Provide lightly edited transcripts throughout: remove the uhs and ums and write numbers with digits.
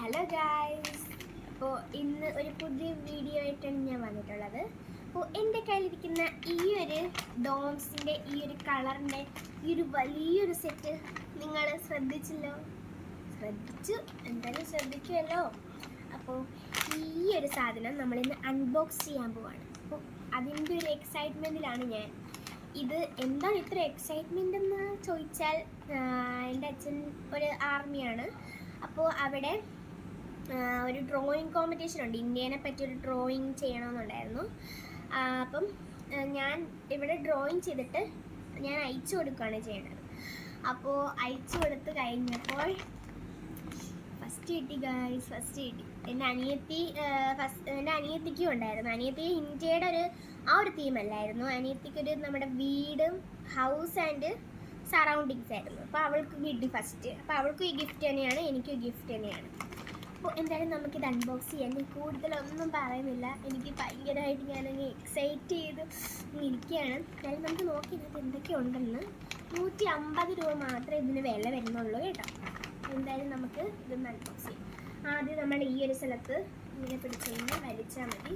Hello guys, അപ്പോൾ ഇന്ന് ഒരു പുതിയ വീഡിയോ ആയിട്ടാണ് ഞാൻ വന്നിട്ടുള്ളത്. അപ്പോൾ എൻ്റെ കയ്യിലിരിക്കുന്ന ഈ ഒരു ഡോംസിൻ്റെ ഈ ഒരു കളറിൻ്റെ ഈ ഒരു വലിയൊരു സെറ്റ് നിങ്ങൾ എന്തായാലും ശ്രദ്ധിക്കുമല്ലോ. അപ്പോൾ ഈ ഒരു സാധനം നമ്മളിന്ന് അൺബോക്സ് ചെയ്യാൻ പോവാണ്. അപ്പോൾ അതിൻ്റെ ഒരു എക്സൈറ്റ്മെൻറ്റിലാണ് ഞാൻ. ഇത് എന്താണ് ഇത്ര എക്സൈറ്റ്മെൻ്റ് എന്ന് ചോദിച്ചാൽ, എൻ്റെ അച്ഛൻ ഒരു ആർമിയാണ്. അപ്പോൾ അവിടെ ഒരു ഡ്രോയിങ് കോമ്പറ്റീഷൻ ഉണ്ട്. ഇന്ത്യനെ പറ്റി ഒരു ഡ്രോയിങ് ചെയ്യണമെന്നുണ്ടായിരുന്നു. അപ്പം ഞാൻ ഇവിടെ ഡ്രോയിങ് ചെയ്തിട്ട് ഞാൻ അയച്ചു കൊടുക്കുകയാണ് ചെയ്യേണ്ടത്. അപ്പോൾ അയച്ചു കൊടുത്ത് കഴിഞ്ഞപ്പോൾ ഫസ്റ്റ് കിട്ടി ഗായ്സ്, ഫസ്റ്റ് കിട്ടി. എൻ്റെ അനിയത്തിക്കും ഉണ്ടായിരുന്നു. അനിയത്തി ഇന്ത്യയുടെ ഒരു തീമല്ലായിരുന്നു. അനിയത്തിക്കൊരു നമ്മുടെ വീടും ഹൗസ് ആൻഡ് സറൗണ്ടിങ്സ് ആയിരുന്നു. അപ്പോൾ അവൾക്ക് കിട്ടി ഫസ്റ്റ്. അപ്പോൾ അവൾക്കും ഈ ഗിഫ്റ്റ് തന്നെയാണ്, എനിക്കും ഈ ഗിഫ്റ്റ് തന്നെയാണ്. അപ്പോൾ എന്തായാലും നമുക്കിത് അൺബോക്സ് ചെയ്യാം. ഞാൻ കൂടുതലൊന്നും പറയുന്നില്ല, എനിക്ക് ഭയങ്കരമായിട്ട് ഞാനങ്ങ് എക്സൈറ്റ് ചെയ്ത് ഇരിക്കുകയാണ്. എന്തായാലും നമുക്ക് നോക്കി ഇതിനകത്ത് എന്തൊക്കെയുണ്ടെന്ന്. 150 രൂപ മാത്രമേ ഇതിന് വില വരുന്നുള്ളൂ കേട്ടോ. എന്തായാലും നമുക്ക് ഇതൊന്ന് അൺബോക്സ് ചെയ്യാം. ആദ്യം നമ്മൾ ഈ ഒരു സ്ഥലത്ത് ഇങ്ങനെ പിടിച്ച് കഴിഞ്ഞാൽ വലിച്ചാൽ മതി.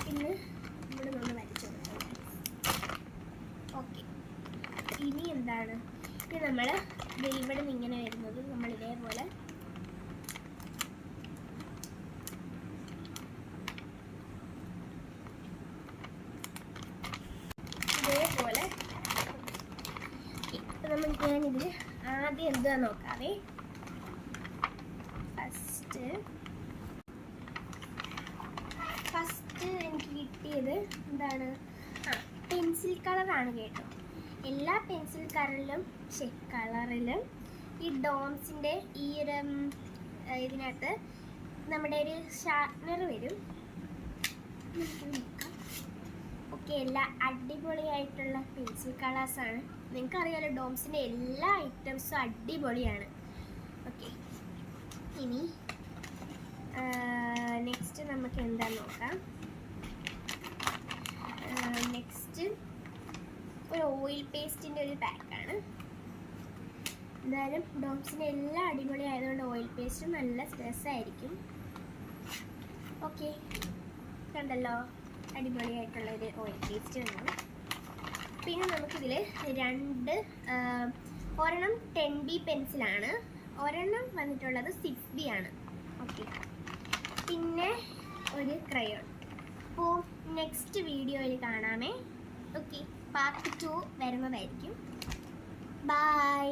പിന്നെ ഇവിടെ നിന്ന് വലിച്ചു കൊടുക്കാം. ഓക്കെ, ഇനി എന്താണ്? ഇനി നമ്മൾ ഇവിടെ നിന്ന് ഇങ്ങനെ വരുന്നത് നമ്മൾ ഇതേപോലെ ഞാനിതിൽ ആദ്യം എന്താ നോക്കാവേ. ഫസ്റ്റ് എനിക്ക് കിട്ടിയത് എന്താണ്? പെൻസിൽ കളറാണ് കേട്ടോ. എല്ലാ പെൻസിൽ കളറിലും ഈ ഡോംസിൻ്റെ ഈ ഒരു ഇതിനകത്ത് നമ്മുടെ ഒരു ഷാർപ്നർ വരും. ഓക്കെ, എല്ലാ അടിപൊളിയായിട്ടുള്ള പെൻസിൽ കളേഴ്സാണ്. നിങ്ങൾക്കറിയാലോ, ഡോംസിൻ്റെ എല്ലാ ഐറ്റംസും അടിപൊളിയാണ്. ഓക്കെ, ഇനി നെക്സ്റ്റ് നമുക്ക് എന്താ നോക്കാം. നെക്സ്റ്റ് ഒരു ഓയിൽ പേസ്റ്റിൻ്റെ ഒരു പാക്കാണ്. എന്തായാലും ഡോംസിൻ്റെ എല്ലാം അടിപൊളി ആയതുകൊണ്ട് ഓയിൽ പേസ്റ്റും നല്ല രസമായിരിക്കും. ഓക്കെ, കണ്ടല്ലോ, അടിപൊളിയായിട്ടുള്ളൊരു ഓയിൽ പേസ്റ്റ് വന്നു. പിന്നെ നമുക്കിതിൽ ഒരെണ്ണം 10B പെൻസിലാണ്, ഒരെണ്ണം വന്നിട്ടുള്ളത് 6B ആണ്. ഓക്കെ, പിന്നെ ഒരു ക്രയോൺ. അപ്പോൾ നെക്സ്റ്റ് വീഡിയോയിൽ കാണാമേ. ഓക്കെ, പാർട്ട് 2 വരുന്നതായിരിക്കും. ബൈ.